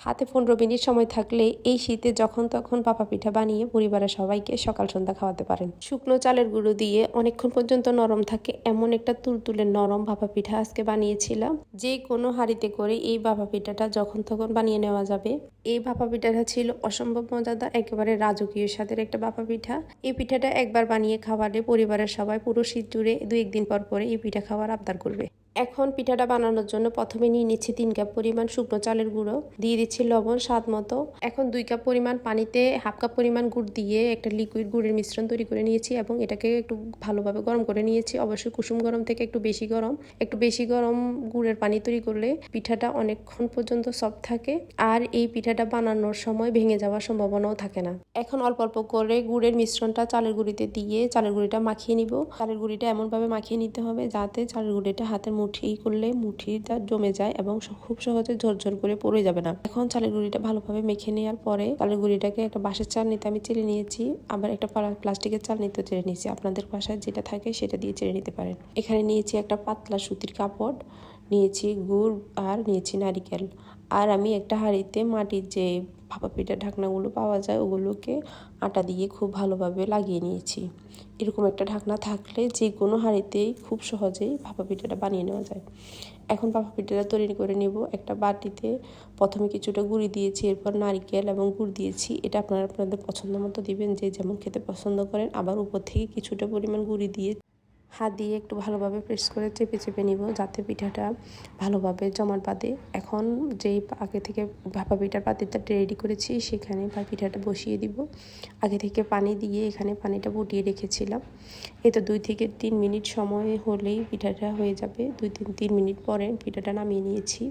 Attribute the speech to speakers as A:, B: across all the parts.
A: হাতে 15 মিনিট সময় থাকলে এই শীতে যখন তখন ভাপা পিঠা বানিয়ে পরিবারের সবাইকে সকাল সন্ধ্যা খাওয়াতে পারেন। শুকনো চালের গুঁড়ো দিয়ে অনেকক্ষণ পর্যন্ত নরম থাকে এমন একটা তুলতুলে নরম ভাপা পিঠা আজকে বানিয়েছিলাম। যে কোনো হাঁড়িতে করে এই ভাপা পিঠাটা যখন তখন বানিয়ে নেওয়া যাবে। এই ভাপা পিঠাটা ছিল অসম্ভব মজাদার, একেবারে রাজকীয় স্বাদের একটা ভাপা পিঠা। এই পিঠাটা একবার বানিয়ে খাওয়ালে পরিবারের সবাই পুরো শীত জুড়ে 2-1 দিন পর পরে এই পিঠা খাওয়ার আবদার করবে। এখন পিঠাটা বানানোর জন্য প্রথমে নিয়ে নিচ্ছি 3 কাপ পরিমাণ শুকনো চালের গুঁড়ো, দিয়ে দিচ্ছি লবণ স্বাদ মতো। এখন 2 কাপ পরিমাণ পানিতে হাফ কাপ পরিমাণ গুড় দিয়ে একটা লিকুইড গুড়ের মিশ্রণ তৈরি করে নিয়েছি এবং এটাকে একটু ভালোভাবে গরম করে নিয়েছি। অবশ্যই কুসুম গরম থেকে একটু বেশি গরম গুড়ের পানি তৈরি করলে পিঠাটা অনেকক্ষণ পর্যন্ত সফট থাকে আর এই পিঠাটা বানানোর সময় ভেঙে যাওয়ার সম্ভাবনাও থাকে না। এখন অল্প অল্প করে গুড়ের মিশ্রণটা চালের গুঁড়িতে দিয়ে চালের গুঁড়িটা মাখিয়ে নিব। চালের গুঁড়িটা এমনভাবে মাখিয়ে নিতে হবে যাতে চালের গুঁড়িটা হাতের মুঠি করলে মুঠিটা জমে যায় এবং খুব সহজে ঝরঝর করে পড়ে যাবে না। এখন চালের গুঁড়িটা ভালোভাবে মেখে নেওয়ার পরে চালের গুঁড়িটাকে একটা বাঁশের চালনিতে আমি চেলে নিয়েছি, আবার একটা প্লাস্টিকের চালনিতে চেলে নিয়েছি। আপনাদের বাসায় যেটা থাকে সেটা দিয়ে চেলে নিতে পারেন। এখানে নিয়েছি একটা পাতলা সুতির কাপড়, নিয়েছি গুড় আর নিয়েছি নারিকেল। আর আমি একটা হাঁড়িতে মাটির যে ভাপা পিঠার ঢাকনাগুলো পাওয়া যায় ওগুলোকে আটা দিয়ে খুব ভালোভাবে লাগিয়ে নিয়েছি। এরকম একটা ঢাকনা থাকলে যে কোনো হাঁড়িতেই খুব সহজেই ভাপা পিঠাটা বানিয়ে নেওয়া যায়। এখন ভাপা পিঠাটা তৈরি করে নেব। একটা বাটিতে প্রথমে কিছুটা গুঁড়ি দিয়েছি, এরপর নারিকেল এবং গুড় দিয়েছি। এটা আপনারা আপনাদের পছন্দ মতো দিবেন, যে যেমন খেতে পছন্দ করেন। আবার উপর থেকে কিছুটা পরিমাণ গুঁড়ি দিয়ে হাত দিয়ে একটু ভালোভাবে প্রেস করে চেপে নিব যাতে পিঠাটা ভালোভাবে জমাট বাঁধে। এখন যেই আগে থেকে ভাপা পিঠার পাতিটা রেডি করেছি সেখানে পিঠাটা বসিয়ে দিব। আগে থেকে পানি দিয়ে এখানে পানিটা ফুটিয়ে রেখেছিলাম। এই তো 2 থেকে 3 মিনিট সময় হলেই পিঠাটা হয়ে যাবে। 2-3 মিনিট পরে পিঠাটা নামিয়ে নিয়েছি।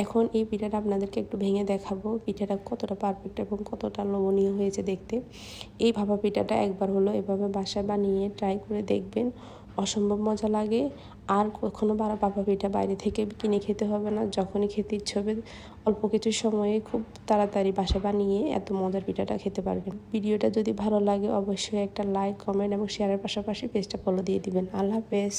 A: এখন এই পিঠাটা আপনাদেরকে একটু ভেঙে দেখাবো পিঠাটা কতটা পারফেক্ট এবং কতটা লোভনীয় হয়েছে দেখতে। এই ভাপা পিঠাটা একবার হলো এভাবে বাসায় বানিয়ে ট্রাই করে দেখবেন, অসম্ভব মজা লাগে। আর কখনো ভাপা পিঠা বাইরে থেকে কিনে খেতে হবে না। যখনই খেতে ইচ্ছে হবে অল্প কিছু সময়ে খুব তাড়াতাড়ি বাসায় বানিয়ে এত মজার পিঠাটা খেতে পারবেন। ভিডিওটা যদি ভালো লাগে অবশ্যই একটা লাইক, কমেন্ট এবং শেয়ারের পাশাপাশি পেজটা ফলো দিয়ে দিবেন। আল্লাহ হাফেজ।